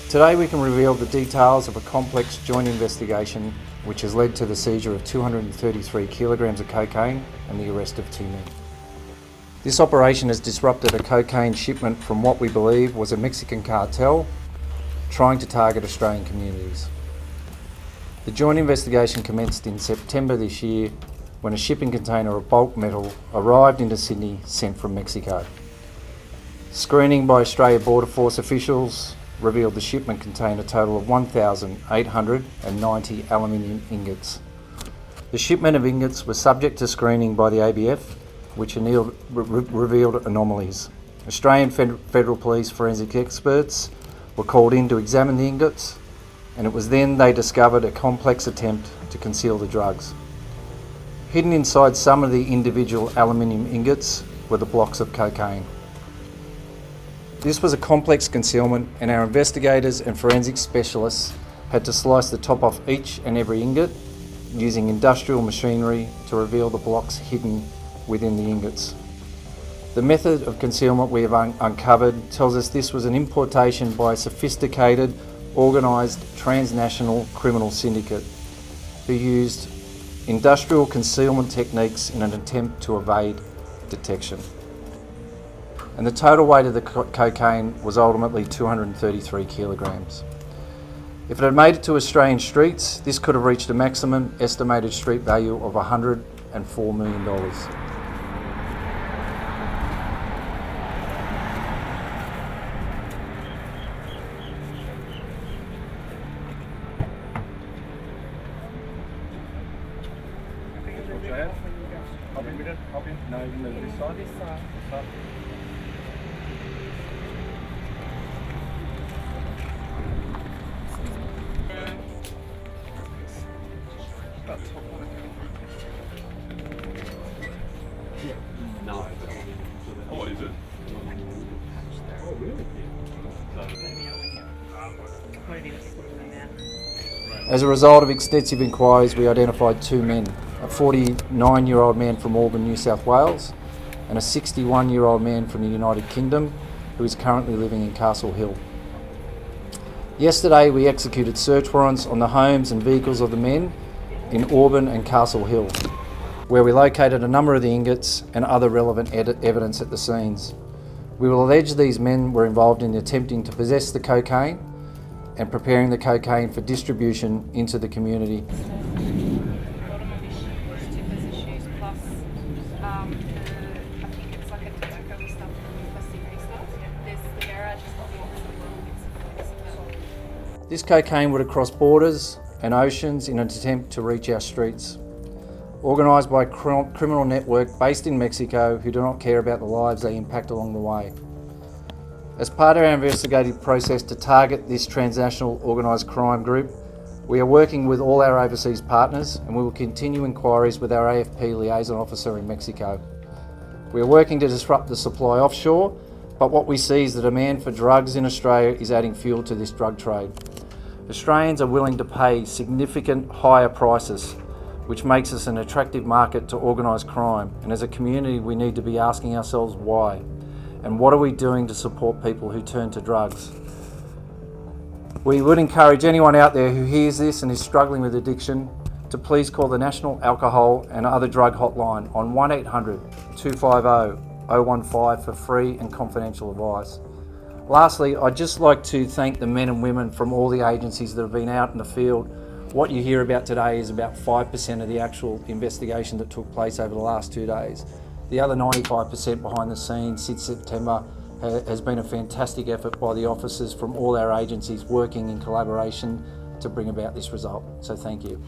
Today we can reveal the details of a complex joint investigation which has led to the seizure of 233 kilograms of cocaine and the arrest of 2 men. This operation has disrupted a cocaine shipment from what we believe was a Mexican cartel trying to target Australian communities. The joint investigation commenced in September this year when a shipping container of bulk metal arrived into Sydney sent from Mexico. Screening by Australia Border Force officials revealed the shipment contained a total of 1,890 aluminium ingots. The shipment of ingots was subject to screening by the ABF, which revealed anomalies. Australian Federal Police forensic experts were called in to examine the ingots, and it was then they discovered a complex attempt to conceal the drugs. Hidden inside some of the individual aluminium ingots were the blocks of cocaine. This was a complex concealment, and our investigators and forensic specialists had to slice the top off each and every ingot using industrial machinery to reveal the blocks hidden within the ingots. The method of concealment we have uncovered tells us this was an importation by a sophisticated, organised, transnational criminal syndicate who used industrial concealment techniques in an attempt to evade detection. And the total weight of the cocaine was ultimately 233 kilograms. If it had made it to Australian streets, this could have reached a maximum estimated street value of $104 million. No, you move this side. This side. No. What is it? Oh, really? As a result of extensive inquiries, we identified 2 men, a 49-year-old man from Auburn, New South Wales, and a 61-year-old man from the United Kingdom who is currently living in Castle Hill. Yesterday we executed search warrants on the homes and vehicles of the men in Auburn and Castle Hill, where we located a number of the ingots and other relevant evidence at the scenes. We will allege these men were involved in attempting to possess the cocaine and preparing the cocaine for distribution into the community. This cocaine would have crossed borders and oceans in an attempt to reach our streets. Organised by a criminal network based in Mexico who do not care about the lives they impact along the way. As part of our investigative process to target this transnational organised crime group, we are working with all our overseas partners, and we will continue inquiries with our AFP liaison officer in Mexico. We are working to disrupt the supply offshore, but what we see is the demand for drugs in Australia is adding fuel to this drug trade. Australians are willing to pay significant higher prices, which makes us an attractive market to organised crime, and as a community we need to be asking ourselves why, and what are we doing to support people who turn to drugs. We would encourage anyone out there who hears this and is struggling with addiction to please call the National Alcohol and Other Drug Hotline on 1800 250 015 for free and confidential advice. Lastly, I'd just like to thank the men and women from all the agencies that have been out in the field. What you hear about today is about 5% of the actual investigation that took place over the last 2 days. The other 95% behind the scenes since September has been a fantastic effort by the officers from all our agencies working in collaboration to bring about this result. So thank you.